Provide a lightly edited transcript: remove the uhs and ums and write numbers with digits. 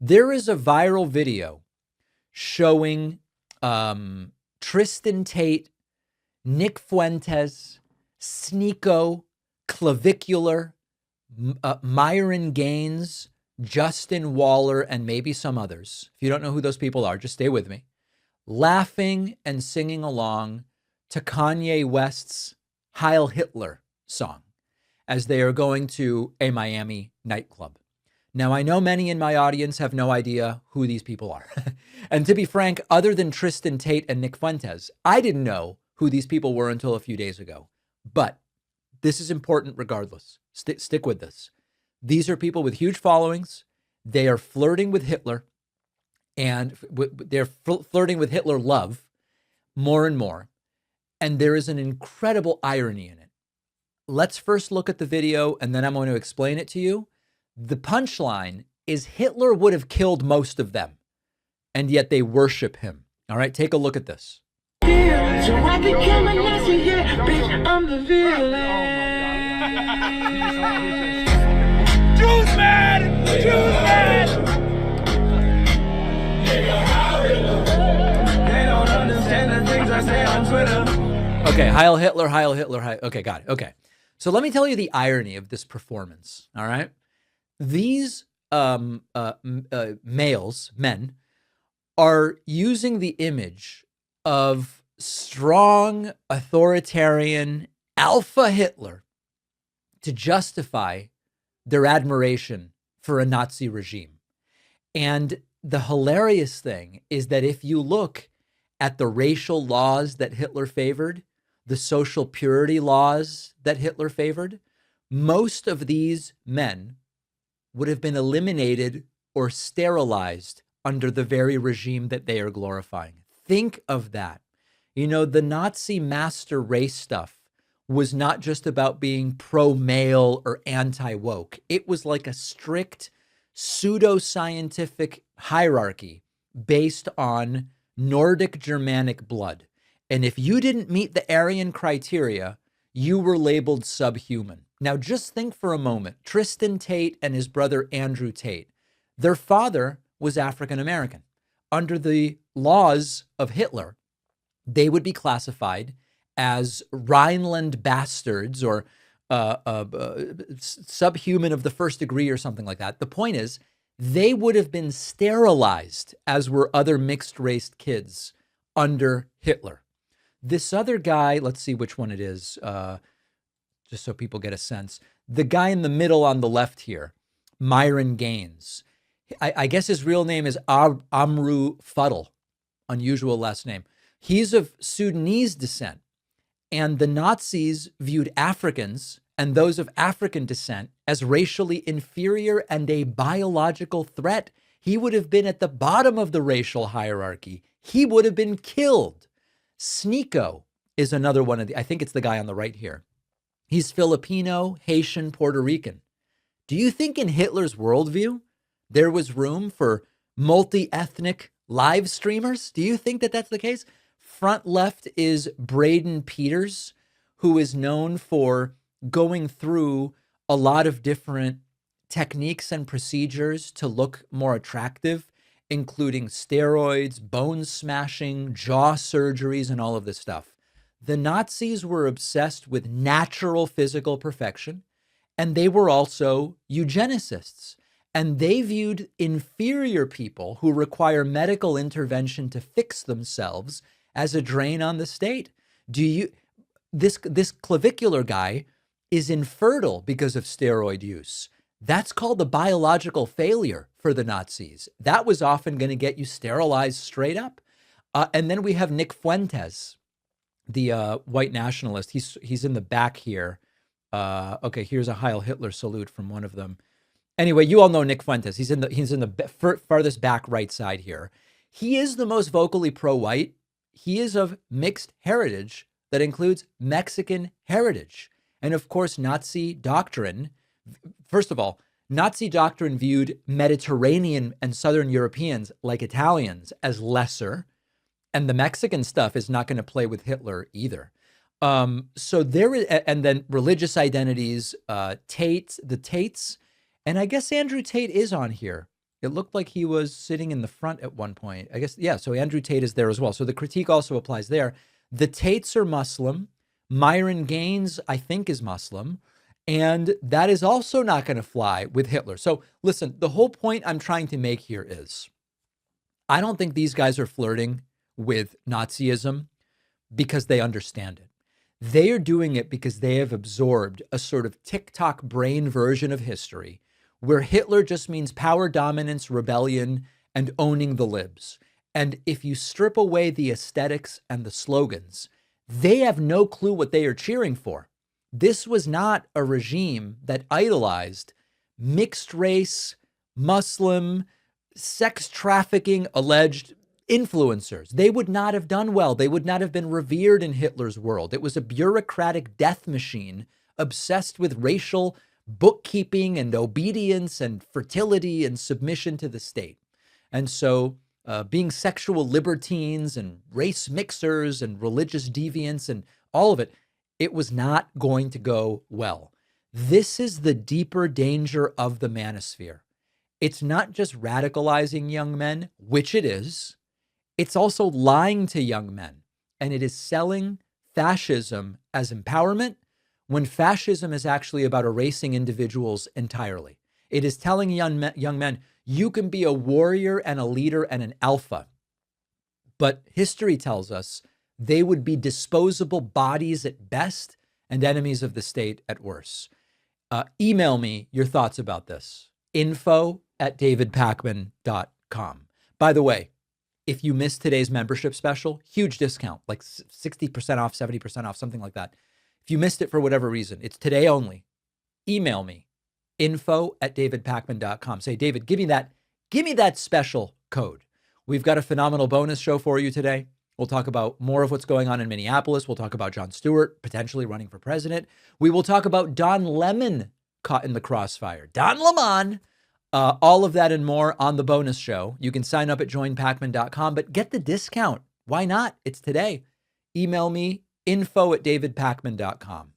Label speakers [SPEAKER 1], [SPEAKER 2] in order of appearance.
[SPEAKER 1] There is a viral video showing Tristan Tate, Nick Fuentes, Sneeko, Clavicular, Myron Gaines, Justin Waller, and maybe some others. If you don't know who those people are, just stay with me. Laughing and singing along to Kanye West's Heil Hitler song as they are going to a Miami nightclub. Now, I know many in my audience have no idea who these people are. And to be frank, other than Tristan Tate and Nick Fuentes, I didn't know who these people were until a few days ago. But this is important regardless. Stick with this. These are people with huge followings. They are flirting with Hitler, and they're flirting with Hitler love more and more. And there is an incredible irony in it. Let's first look at the video, and then I'm going to explain it to you. The punchline is Hitler would have killed most of them, and yet they worship him. All right, take a look at this.
[SPEAKER 2] So I became a Nazi, yeah, bitch, I'm the villain. Juice man! Juice man! They don't understand the things I say on Twitter.
[SPEAKER 1] Okay, Heil Hitler, Heil Hitler, Heil. Okay, got it. Okay. So let me tell you the irony of this performance, all right? These males, men, are using the image of strong, authoritarian alpha Hitler to justify their admiration for a Nazi regime. And the hilarious thing is that if you look at the racial laws that Hitler favored, the social purity laws that Hitler favored, most of these men would have been eliminated or sterilized under the very regime that they are glorifying. Think of that. You know, the Nazi master race stuff was not just about being pro-male or anti-woke. It was like a strict pseudo-scientific hierarchy based on Nordic Germanic blood. And if you didn't meet the Aryan criteria, you were labeled subhuman. Now, just think for a moment. Tristan Tate and his brother Andrew Tate, their father was African American. Under the laws of Hitler, they would be classified as Rhineland bastards or subhuman of the first degree or something like that. The point is, they would have been sterilized, as were other mixed-race kids under Hitler. This other guy, let's see which one it is, just so people get a sense. The guy in the middle on the left here, Myron Gaines. I guess his real name is Amru Fuddle, unusual last name. He's of Sudanese descent, and the Nazis viewed Africans and those of African descent as racially inferior and a biological threat. He would have been at the bottom of the racial hierarchy. He would have been killed. Sneeko is another one of the, I think it's the guy on the right here. He's Filipino, Haitian, Puerto Rican. Do you think in Hitler's worldview, there was room for multi-ethnic live streamers? Do you think that that's the case? Front left is Braden Peters, who is known for going through a lot of different techniques and procedures to look more attractive, including steroids, bone smashing, jaw surgeries, and all of this stuff. The Nazis were obsessed with natural physical perfection, and they were also eugenicists. And they viewed inferior people who require medical intervention to fix themselves as a drain on the state. This clavicular guy is infertile because of steroid use. That's called a biological failure for the Nazis. That was often going to get you sterilized straight up. And then we have Nick Fuentes, the white nationalist. He's in the back here. Okay, here's a Heil Hitler salute from one of them. Anyway, you all know Nick Fuentes. He's in the farthest back right side here. He is the most vocally pro-white. He is of mixed heritage that includes Mexican heritage. And of course, Nazi doctrine, first of all, Nazi doctrine viewed Mediterranean and Southern Europeans like Italians as lesser. And the Mexican stuff is not going to play with Hitler either. So there is, and then religious identities, the Tates, and I guess Andrew Tate is on here. It looked like he was sitting in the front at one point. I guess, yeah, so Andrew Tate is there as well. So the critique also applies there. The Tates are Muslim. Myron Gaines, I think, is Muslim. And that is also not going to fly with Hitler. So listen, the whole point I'm trying to make here is I don't think these guys are flirting with Nazism because they understand it. They are doing it because they have absorbed a sort of TikTok brain version of history where Hitler just means power dominance, rebellion, and owning the libs. And if you strip away the aesthetics and the slogans, they have no clue what they are cheering for. This was not a regime that idolized mixed race, Muslim, sex trafficking alleged influencers. They would not have done well. They would not have been revered in Hitler's world. It was a bureaucratic death machine obsessed with racial bookkeeping and obedience and fertility and submission to the state. And so being sexual libertines and race mixers and religious deviants and all of it, it was not going to go well. This is the deeper danger of the manosphere. It's not just radicalizing young men, which it is. It's also lying to young men. And it is selling fascism as empowerment when fascism is actually about erasing individuals entirely. It is telling young men, you can be a warrior and a leader and an alpha. But history tells us they would be disposable bodies at best and enemies of the state at worst. Email me your thoughts about this. info@davidpakman.com. By the way, if you missed today's membership special, huge discount, like 60% off, 70% off, something like that. If you missed it for whatever reason, it's today only. Email me, info@davidpakman.com. Say, David, give me that special code. We've got a phenomenal bonus show for you today. We'll talk about more of what's going on in Minneapolis. We'll talk about Jon Stewart potentially running for president. We will talk about Don Lemon caught in the crossfire. Don Lemon. All of that and more on the bonus show. You can sign up at joinpakman.com, but get the discount. Why not? It's today. Email me, info@davidpakman.com.